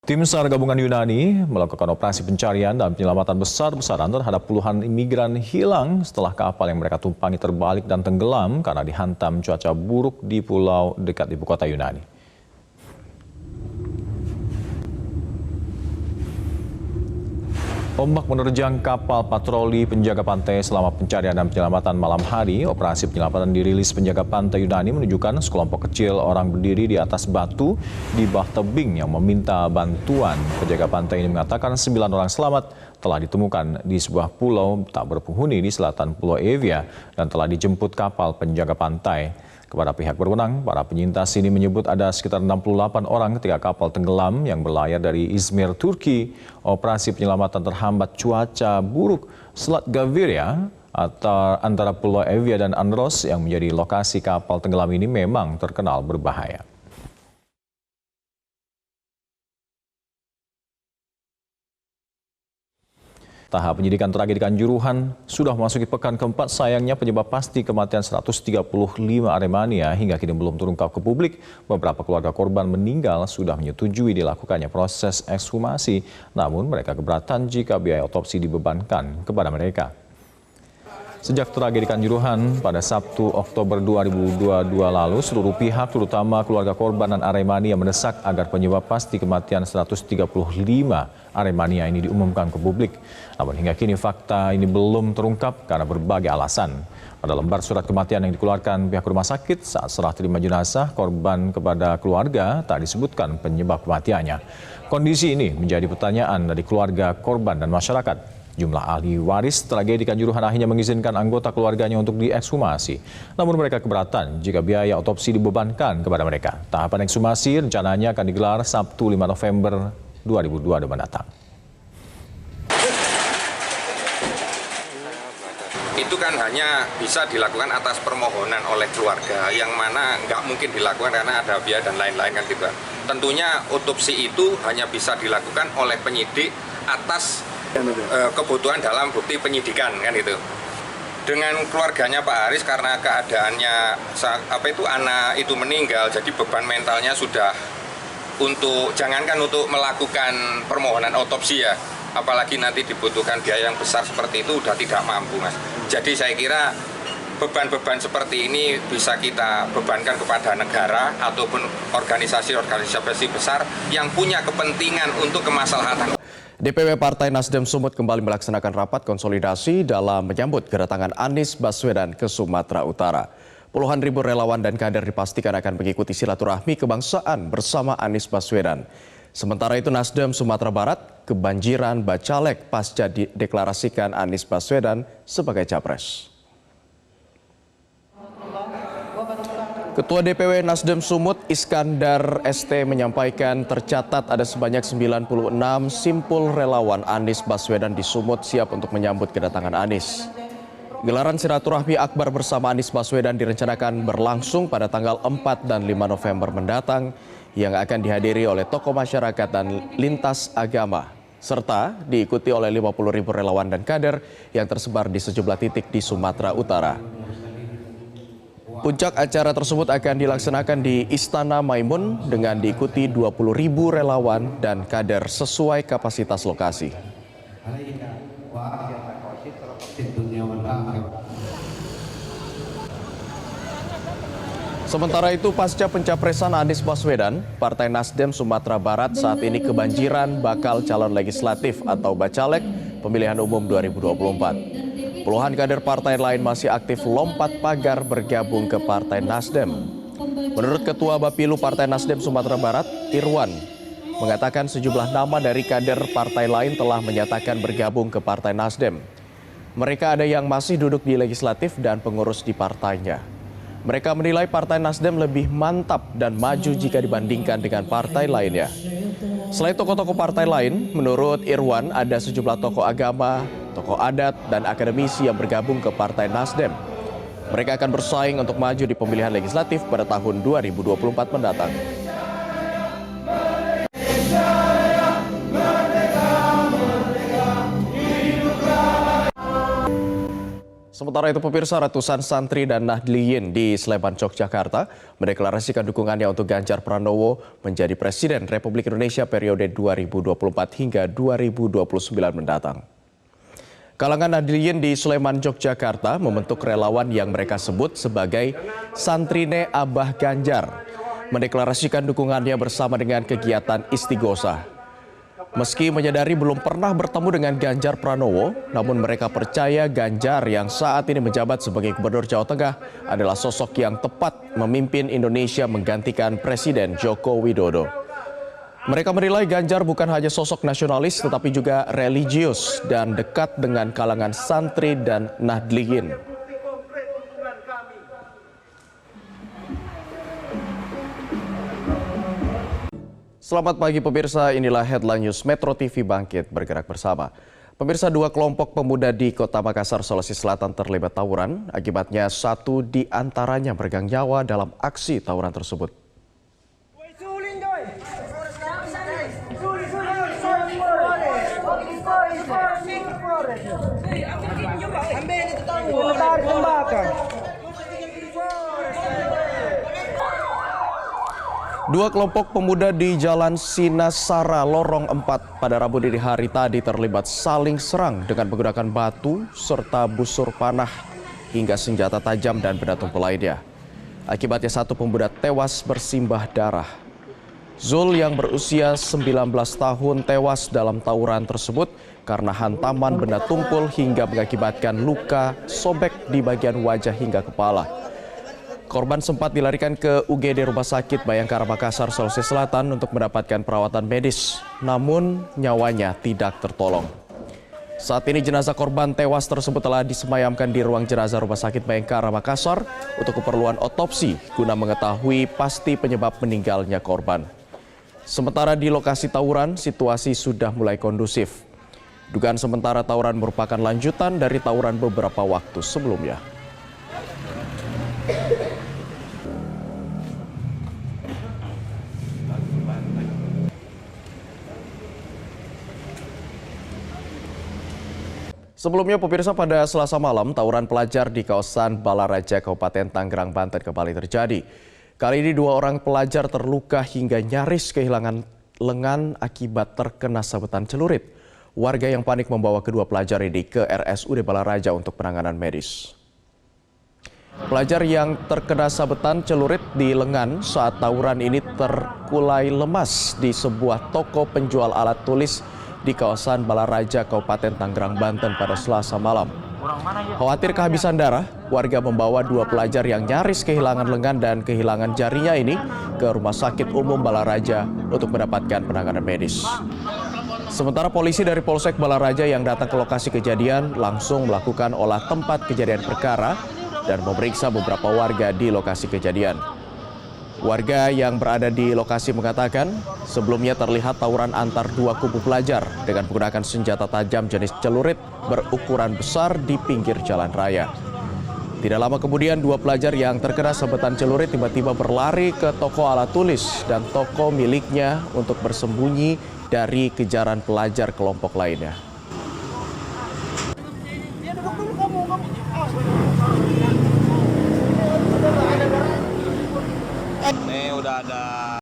Tim SAR gabungan Yunani melakukan operasi pencarian dan penyelamatan besar-besaran terhadap puluhan imigran hilang setelah kapal yang mereka tumpangi terbalik dan tenggelam karena dihantam cuaca buruk di pulau dekat ibu kota Yunani. Ombak menerjang kapal patroli penjaga pantai selama pencarian dan penyelamatan malam hari. Operasi penyelamatan dirilis penjaga pantai Yunani menunjukkan sekelompok kecil orang berdiri di atas batu di bawah tebing yang meminta bantuan. Penjaga pantai ini mengatakan 9 orang selamat telah ditemukan di sebuah pulau tak berpenghuni di selatan Pulau Evia dan telah dijemput kapal penjaga pantai. Kepada pihak berwenang, para penyintas ini menyebut ada sekitar 68 orang ketika kapal tenggelam yang berlayar dari Izmir, Turki. Operasi penyelamatan terhambat cuaca buruk Selat Gaviria atau antara Pulau Evia dan Andros yang menjadi lokasi kapal tenggelam ini memang terkenal berbahaya. Tahap penyidikan tragedi Kanjuruhan sudah memasuki pekan keempat. Sayangnya penyebab pasti kematian 135 Aremania hingga kini belum terungkap ke publik. Beberapa keluarga korban meninggal sudah menyetujui dilakukannya proses ekshumasi, namun mereka keberatan jika biaya otopsi dibebankan kepada mereka. Sejak tragedi Kanjuruhan pada Sabtu Oktober 2022 lalu, seluruh pihak terutama keluarga korban dan Aremania mendesak agar penyebab pasti kematian 135 Aremania ini diumumkan ke publik. Namun hingga kini fakta ini belum terungkap karena berbagai alasan. Pada lembar surat kematian yang dikeluarkan pihak rumah sakit saat serah terima jenazah korban kepada keluarga tak disebutkan penyebab kematiannya. Kondisi ini menjadi pertanyaan dari keluarga korban dan masyarakat. Jumlah ahli waris tragedi Kanjuruhan akhirnya mengizinkan anggota keluarganya untuk diekshumasi. Namun mereka keberatan jika biaya otopsi dibebankan kepada mereka. Tahapan ekshumasi rencananya akan digelar Sabtu 5 November 2022 mendatang. Itu kan hanya bisa dilakukan atas permohonan oleh keluarga, yang mana nggak mungkin dilakukan karena ada biaya dan lain-lain kan gitu. Tentunya otopsi itu hanya bisa dilakukan oleh penyidik atas kebutuhan dalam bukti penyidikan kan itu. Dengan keluarganya Pak Haris karena keadaannya anak itu meninggal, jadi beban mentalnya sudah untuk jangankan untuk melakukan permohonan otopsi ya, apalagi nanti dibutuhkan biaya yang besar seperti itu udah tidak mampu Mas. Jadi saya kira beban-beban seperti ini bisa kita bebankan kepada negara ataupun organisasi-organisasi besar yang punya kepentingan untuk kemaslahatan. DPW Partai Nasdem Sumut kembali melaksanakan rapat konsolidasi dalam menyambut kedatangan Anies Baswedan ke Sumatera Utara. Puluhan ribu relawan dan kader dipastikan akan mengikuti silaturahmi kebangsaan bersama Anies Baswedan. Sementara itu Nasdem Sumatera Barat kebanjiran bacalek pasca dideklarasikan Anies Baswedan sebagai capres. Ketua DPW Nasdem Sumut Iskandar ST menyampaikan tercatat ada sebanyak 96 simpul relawan Anies Baswedan di Sumut siap untuk menyambut kedatangan Anies. Gelaran silaturahmi akbar bersama Anies Baswedan direncanakan berlangsung pada tanggal 4 dan 5 November mendatang yang akan dihadiri oleh tokoh masyarakat dan lintas agama serta diikuti oleh 50.000 relawan dan kader yang tersebar di sejumlah titik di Sumatera Utara. Puncak acara tersebut akan dilaksanakan di Istana Maimun dengan diikuti 20.000 relawan dan kader sesuai kapasitas lokasi. Sementara itu pasca pencapresan Anies Baswedan, Partai Nasdem Sumatera Barat saat ini kebanjiran bakal calon legislatif atau bacalek pemilihan umum 2024. Puluhan kader partai lain masih aktif lompat pagar bergabung ke Partai Nasdem. Menurut Ketua Bapilu Partai Nasdem Sumatera Barat, Irwan, mengatakan sejumlah nama dari kader partai lain telah menyatakan bergabung ke Partai Nasdem. Mereka ada yang masih duduk di legislatif dan pengurus di partainya. Mereka menilai Partai Nasdem lebih mantap dan maju jika dibandingkan dengan partai lainnya. Selain tokoh-tokoh partai lain, menurut Irwan ada sejumlah tokoh agama, tokoh adat, dan akademisi yang bergabung ke Partai Nasdem. Mereka akan bersaing untuk maju di pemilihan legislatif pada tahun 2024 mendatang. Sementara itu pemirsa, ratusan santri dan Nahdliyin di Sleman, Yogyakarta mendeklarasikan dukungannya untuk Ganjar Pranowo menjadi Presiden Republik Indonesia periode 2024 hingga 2029 mendatang. Kalangan Nahdliyin di Sleman, Yogyakarta membentuk relawan yang mereka sebut sebagai Santrine Abah Ganjar, mendeklarasikan dukungannya bersama dengan kegiatan Istighosah. Meski menyadari belum pernah bertemu dengan Ganjar Pranowo, namun mereka percaya Ganjar yang saat ini menjabat sebagai Gubernur Jawa Tengah adalah sosok yang tepat memimpin Indonesia menggantikan Presiden Joko Widodo. Mereka menilai Ganjar bukan hanya sosok nasionalis tetapi juga religius dan dekat dengan kalangan santri dan Nahdliyin. Selamat pagi pemirsa, inilah headline news Metro TV Bangkit bergerak bersama. Pemirsa, dua kelompok pemuda di Kota Makassar, Sulawesi Selatan terlibat tawuran. Akibatnya satu di antaranya meregang nyawa dalam aksi tawuran tersebut. Dua kelompok pemuda di Jalan Sinasara, Lorong 4 pada Rabu dini hari tadi terlibat saling serang dengan menggunakan batu serta busur panah hingga senjata tajam dan benda tumpul lainnya. Akibatnya satu pemuda tewas bersimbah darah. Zul yang berusia 19 tahun tewas dalam tawuran tersebut karena hantaman benda tumpul hingga mengakibatkan luka sobek di bagian wajah hingga kepala. Korban sempat dilarikan ke UGD Rumah Sakit Bayangkara Makassar, Sulawesi Selatan untuk mendapatkan perawatan medis, namun nyawanya tidak tertolong. Saat ini jenazah korban tewas tersebut telah disemayamkan di ruang jenazah Rumah Sakit Bayangkara Makassar untuk keperluan otopsi guna mengetahui pasti penyebab meninggalnya korban. Sementara di lokasi tawuran, situasi sudah mulai kondusif. Dugaan sementara tawuran merupakan lanjutan dari tawuran beberapa waktu sebelumnya. Sebelumnya pemirsa, pada Selasa malam tawuran pelajar di kawasan Balaraja, Kabupaten Tangerang, Banten kembali terjadi. Kali ini dua orang pelajar terluka hingga nyaris kehilangan lengan akibat terkena sabetan celurit. Warga yang panik membawa kedua pelajar ini ke RSUD Balaraja untuk penanganan medis. Pelajar yang terkena sabetan celurit di lengan saat tawuran ini terkulai lemas di sebuah toko penjual alat tulis di kawasan Balaraja, Kabupaten Tangerang, Banten pada Selasa malam. Khawatir kehabisan darah, warga membawa dua pelajar yang nyaris kehilangan lengan dan kehilangan jarinya ini ke Rumah Sakit Umum Balaraja untuk mendapatkan penanganan medis. Sementara polisi dari Polsek Balaraja yang datang ke lokasi kejadian langsung melakukan olah tempat kejadian perkara dan memeriksa beberapa warga di lokasi kejadian. Warga yang berada di lokasi mengatakan sebelumnya terlihat tawuran antar dua kubu pelajar dengan menggunakan senjata tajam jenis celurit berukuran besar di pinggir jalan raya. Tidak lama kemudian dua pelajar yang terkena sabetan celurit tiba-tiba berlari ke toko alat tulis dan toko miliknya untuk bersembunyi dari kejaran pelajar kelompok lainnya. Ini udah ada